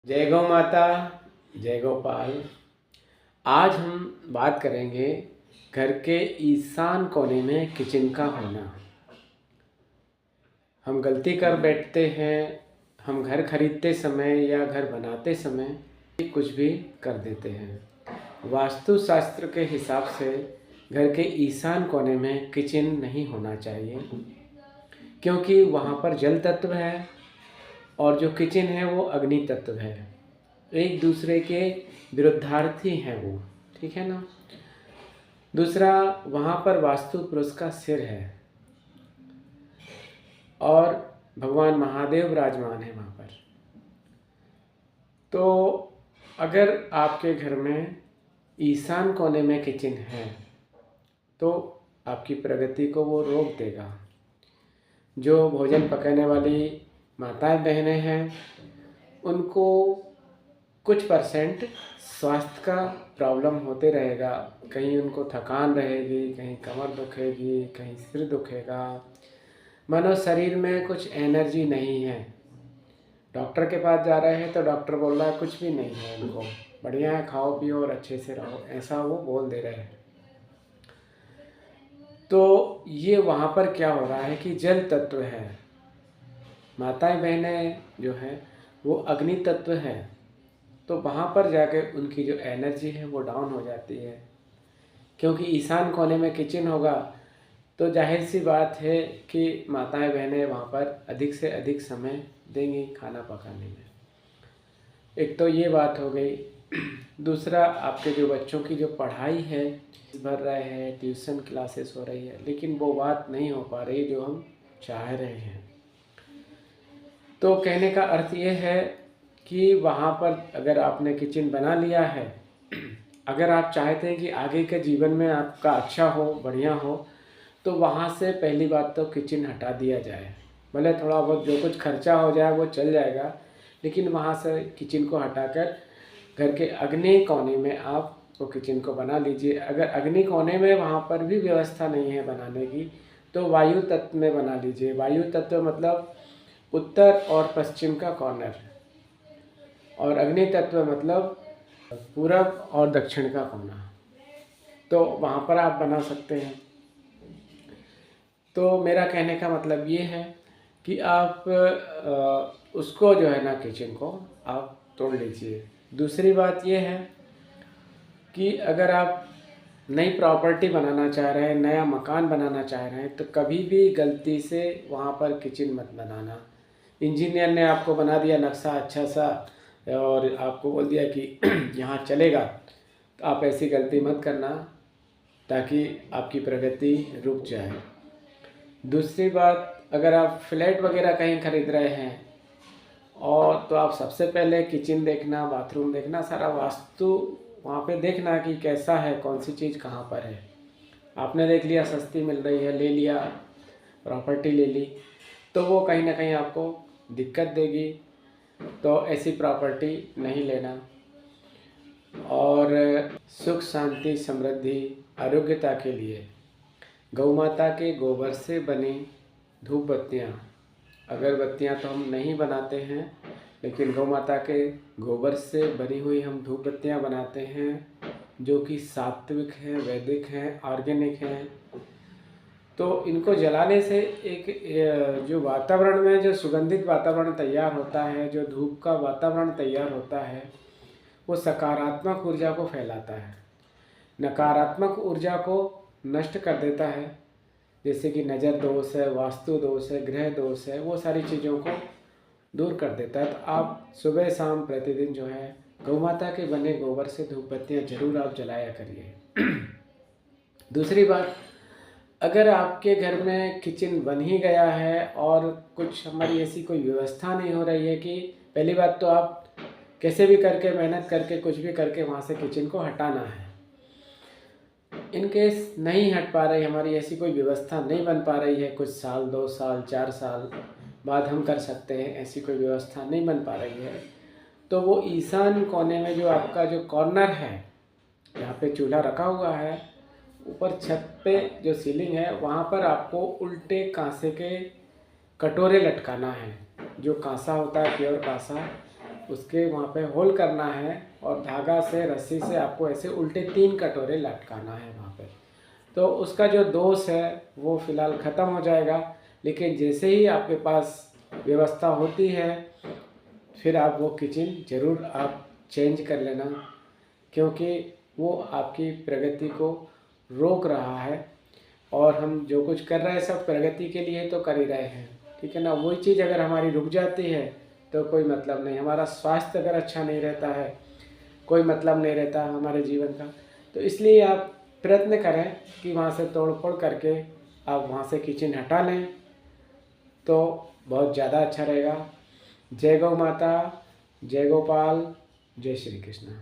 जय गौ माता, जय गोपाल। आज हम बात करेंगे घर के ईशान कोने में किचन का होना। हम गलती कर बैठते हैं, हम घर खरीदते समय या घर बनाते समय कुछ भी कर देते हैं। वास्तुशास्त्र के हिसाब से घर के ईशान कोने में किचन नहीं होना चाहिए, क्योंकि वहाँ पर जल तत्व है और जो किचन है वो अग्नि तत्व है। एक दूसरे के विरुद्धार्थी हैं वो, ठीक है ना। दूसरा, वहाँ पर वास्तु पुरुष का सिर है और भगवान महादेव विराजमान है वहाँ पर। तो अगर आपके घर में ईशान कोने में किचन है तो आपकी प्रगति को वो रोक देगा। जो भोजन पकाने वाली माताएं बहनें हैं उनको कुछ परसेंट स्वास्थ्य का प्रॉब्लम होते रहेगा। कहीं उनको थकान रहेगी, कहीं कमर दुखेगी, कहीं सिर दुखेगा, मानो शरीर में कुछ एनर्जी नहीं है। डॉक्टर के पास जा रहे हैं तो डॉक्टर बोल रहा है कुछ भी नहीं है, उनको बढ़िया है, खाओ पियो और अच्छे से रहो, ऐसा वो बोल दे रहे हैं। तो ये वहाँ पर क्या हो रहा है कि जल तत्व है, माताएं बहनें जो हैं वो अग्नि तत्व है। तो वहाँ पर जाकर उनकी जो एनर्जी है वो डाउन हो जाती है, क्योंकि ईशान कोने में किचन होगा तो जाहिर सी बात है कि माताएं बहनें वहाँ पर अधिक से अधिक समय देंगी खाना पकाने में। एक तो ये बात हो गई। दूसरा, आपके जो बच्चों की जो पढ़ाई है भर रहे हैं, ट्यूशन क्लासेस हो रही है, लेकिन वो बात नहीं हो पा रही जो हम चाह रहे हैं। तो कहने का अर्थ ये है कि वहाँ पर अगर आपने किचन बना लिया है, अगर आप चाहते हैं कि आगे के जीवन में आपका अच्छा हो, बढ़िया हो, तो वहाँ से पहली बात तो किचन हटा दिया जाए। भले थोड़ा बहुत जो कुछ खर्चा हो जाए वो चल जाएगा, लेकिन वहाँ से किचन को हटाकर घर के अग्नि कोने में आप वो किचन को बना लीजिए। अगर अग्नि कोने में वहाँ पर भी व्यवस्था नहीं है बनाने की तो वायु तत्व में बना लीजिए। वायु तत्व मतलब उत्तर और पश्चिम का कॉर्नर, और अग्नि तत्व मतलब पूरब और दक्षिण का कोना। तो वहाँ पर आप बना सकते हैं। तो मेरा कहने का मतलब ये है कि आप उसको जो है ना, किचन को आप तोड़ लीजिए। दूसरी बात ये है कि अगर आप नई प्रॉपर्टी बनाना चाह रहे हैं, नया मकान बनाना चाह रहे हैं, तो कभी भी गलती से वहाँ पर किचन मत बनाना। इंजीनियर ने आपको बना दिया नक्शा अच्छा सा और आपको बोल दिया कि यहाँ चलेगा, तो आप ऐसी गलती मत करना ताकि आपकी प्रगति रुक जाए। दूसरी बात, अगर आप फ्लैट वगैरह कहीं खरीद रहे हैं और तो आप सबसे पहले किचन देखना, बाथरूम देखना, सारा वास्तु वहाँ पे देखना कि कैसा है, कौन सी चीज़ कहाँ पर है। आपने देख लिया सस्ती मिल रही है, ले लिया, प्रॉपर्टी ले ली, तो वो कहीं ना कहीं आपको दिक्कत देगी। तो ऐसी प्रॉपर्टी नहीं लेना। और सुख शांति समृद्धि आरोग्यता के लिए गौ माता के गोबर से बनी धूप बत्तियाँ, अगरबत्तियाँ तो हम नहीं बनाते हैं, लेकिन गौ माता के गोबर से बनी हुई हम धूप बत्तियाँ बनाते हैं, जो कि सात्विक हैं, वैदिक हैं, ऑर्गेनिक हैं। तो इनको जलाने से एक जो वातावरण में जो सुगंधित वातावरण तैयार होता है, जो धूप का वातावरण तैयार होता है, वो सकारात्मक ऊर्जा को फैलाता है, नकारात्मक ऊर्जा को नष्ट कर देता है। जैसे कि नज़र दोष है, वास्तु दोष है, ग्रह दोष है, वो सारी चीज़ों को दूर कर देता है। तो आप सुबह शाम प्रतिदिन जो है गौ माता के बने गोबर से धूप बत्तियाँ जरूर आप जलाया करिए। दूसरी बात, अगर आपके घर में किचन बन ही गया है और कुछ हमारी ऐसी कोई व्यवस्था नहीं हो रही है, कि पहली बात तो आप कैसे भी करके मेहनत करके कुछ भी करके वहाँ से किचन को हटाना है। इन केस नहीं हट पा रही, हमारी ऐसी कोई व्यवस्था नहीं बन पा रही है, कुछ साल, 2 साल, 4 साल बाद हम कर सकते हैं, ऐसी कोई व्यवस्था नहीं बन पा रही है, तो वो ईशान कोने में जो आपका जो कॉर्नर है, जहाँ पे चूल्हा रखा हुआ है, ऊपर छत पे जो सीलिंग है, वहाँ पर आपको उल्टे कांसे के कटोरे लटकाना है। जो कांसा होता है, प्योर कांसा, उसके वहाँ पे होल करना है और धागा से रस्सी से आपको ऐसे उल्टे 3 कटोरे लटकाना है वहाँ पे। तो उसका जो दोष है वो फ़िलहाल ख़त्म हो जाएगा। लेकिन जैसे ही आपके पास व्यवस्था होती है फिर आप वो किचन ज़रूर आप चेंज कर लेना, क्योंकि वो आपकी प्रगति को रोक रहा है। और हम जो कुछ कर रहे हैं सब प्रगति के लिए तो कर ही रहे हैं, ठीक है ना। वही चीज़ अगर हमारी रुक जाती है तो कोई मतलब नहीं। हमारा स्वास्थ्य अगर अच्छा नहीं रहता है, कोई मतलब नहीं रहता हमारे जीवन का। तो इसलिए आप प्रयत्न करें कि वहाँ से तोड़ फोड़ करके आप वहाँ से किचन हटा लें तो बहुत ज़्यादा अच्छा रहेगा। जय गौ माता, जय गोपाल, जय श्री कृष्ण।